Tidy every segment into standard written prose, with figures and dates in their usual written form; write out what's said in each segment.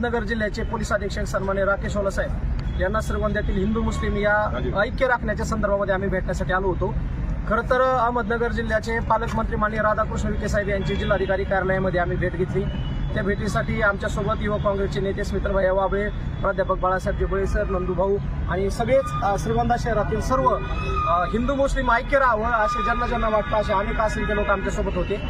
अहमदनगर जिल्ह्याचे पोलीस अधीक्षक सन्माननीय राकेश ओला साहेब यांना श्रीगोंद्यातील हिंदू मुस्लिम या ऐक्य राखण्याच्या संदर्भामध्ये आम्ही भेटण्यासाठी आलो होतो। खरं तर अहमदनगर जिल्ह्याचे पालकमंत्री माननीय राधाकृष्ण विखे साहेब यांची जिल्हाधिकारी कार्यालयामध्ये आम्ही भेट घेतली। त्या भेटीसाठी आमच्यासोबत युवक काँग्रेसचे नेते स्मित्रभाई वाबळे, प्राध्यापक बाळासाहेब जोगळे सर, नंदूभाऊ आणि सगळेच श्रीगोंदा शहरातील सर्व हिंदू मुस्लिम ऐक्य राहावं असे ज्यांना ज्यांना वाटतं असे अनेक असंख्य लोक आमच्यासोबत होते।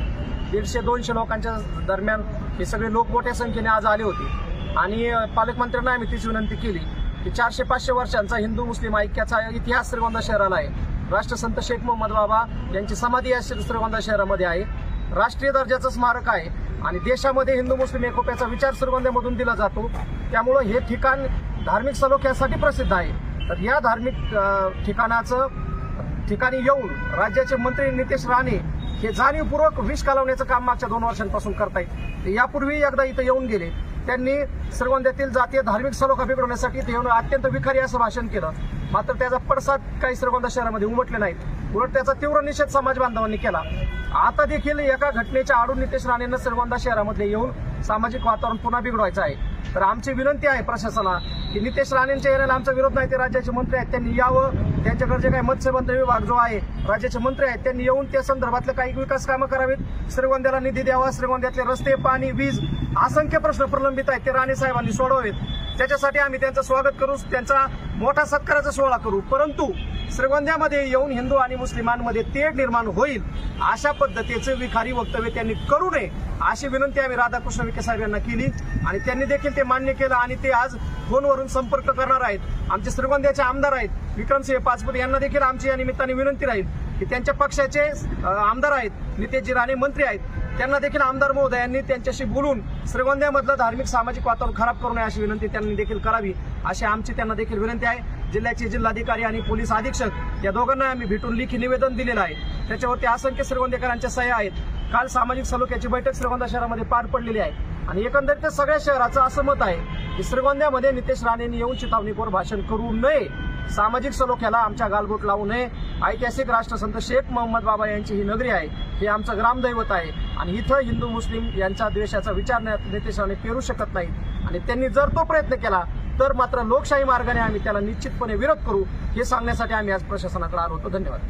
150-200 लोकांच्या दरम्यान हे सगळे लोक मोठ्या संख्येने आज आले होते आणि पालकमंत्र्यांना आम्ही तीच विनंती केली की 400-500 वर्षांचा हिंदू मुस्लिम ऐक्याचा इतिहास श्रीगोंदा शहराला आहे। राष्ट्रसंत शेख मोहम्मद बाबा यांची समाधी या श्रीगोंदा शहरामध्ये आहे, राष्ट्रीय दर्जाचं स्मारक आहे आणि देशामध्ये हिंदू मुस्लिम एकोप्याचा विचार श्रीगोंद्यामधून दिला जातो। त्यामुळं हे ठिकाण धार्मिक सलोख्यासाठी प्रसिद्ध आहे। तर या धार्मिक ठिकाणी येऊन राज्याचे मंत्री नितेश राणे हे जाणीवपूर्वक विष घालवण्याचं काम मागच्या 2 वर्षांपासून करतायत। यापूर्वी एकदा इथं येऊन गेले, त्यांनी श्रीगोंद्यातील जातीय धार्मिक सलोखा बिघडवण्यासाठी इथे येऊन अत्यंत विखारी असं भाषण केलं, मात्र त्याचा पडसाद काही श्रीगोंदा शहरामध्ये उमटले नाहीत। उलट त्याचा तीव्र निषेध समाज बांधवांनी केला। आता देखील एका घटनेच्या आडून नितेश राणेंना श्रीगोंदा शहरामध्ये येऊन सामाजिक वातावरण पुन्हा बिघडवायचं आहे। तर आमची विनंती आहे प्रशासनाला की नितेश राणेंच्या येण्याला आमचा विरोध नाही, ते राज्याचे मंत्री आहेत, त्यांनी यावं। त्यांच्याकडे जे काही मत्स्यबंदर विभाग जो आहे, राज्याचे मंत्री आहेत, त्यांनी येऊन त्या संदर्भातले काही विकास कामं करावीत, श्रीगोंद्याला निधी द्यावा, श्रीगोंद्यातले रस्ते, पाणी, वीज असंख्य प्रश्न प्रलंबित आहेत ते राणे साहेबांनी सोडवावेत। त्याच्यासाठी आम्ही त्यांचं स्वागत करू, त्यांचा मोठा सत्काराचा सोहळा करू, परंतु श्रीगोंद्यामध्ये येऊन हिंदू आणि मुस्लिमांमध्ये तेढ निर्माण होईल अशा पद्धतीचे विखारी वक्तव्य त्यांनी करू नये अशी विनंती आम्ही राधाकृष्ण विखे साहेब यांना केली आणि त्यांनी देखील ते मान्य केलं आणि ते आज फोनवरून संपर्क करणार आहेत। आमचे श्रीगोंद्याचे आमदार आहेत विक्रमसिंह पाचपुते, यांना देखील आमची या निमित्ताने विनंती राहील की त्यांच्या पक्षाचे आमदार आहेत, नितेशजी राणे मंत्री आहेत, त्यांना देखील आमदार महोदयांनी त्यांच्याशी बोलून श्रीगोंद्यामधलं धार्मिक सामाजिक वातावरण खराब करू नये अशी विनंती त्यांनी देखील करावी अशी आमची त्यांना देखील विनंती आहे। जिल्ह्याचे जिल्हाधिकारी आणि पोलीस अधीक्षक या दोघांना आम्ही भेटून लेखी निवेदन दिलेलं आहे, त्याच्यावरती असंख्य श्रीगोंदेकरांच्या सह्या आहेत। काल सामाजिक सलोख्याची बैठक श्रीगोंदा शहरामध्ये पार पडलेली आहे आणि एकंदरीत सगळ्या शहराचं असं मत आहे की श्रीगोंद्यामध्ये नितेश राणेंनी येऊन चिथावणीपर भाषण करू नये, सामाजिक सलोख्याला आमच्या गालबोट लावू नये। ऐतिहासिक राष्ट्रसंत शेख मोहम्मद बाबा यांची ही नगरी आहे, हे आमचं ग्रामदैवत आहे आणि इथं हिंदू मुस्लिम यांच्या द्वेषाचा विचार नितेश राणे पेरू शकत नाहीत आणि त्यांनी जर तो प्रयत्न केला तर मात्र लोकशाही मार्गाने आम्ही त्याला निश्चितपणे विरोध करू, हे सांगण्यासाठी आम्ही आज प्रशासनाकडे आलो होतो। धन्यवाद।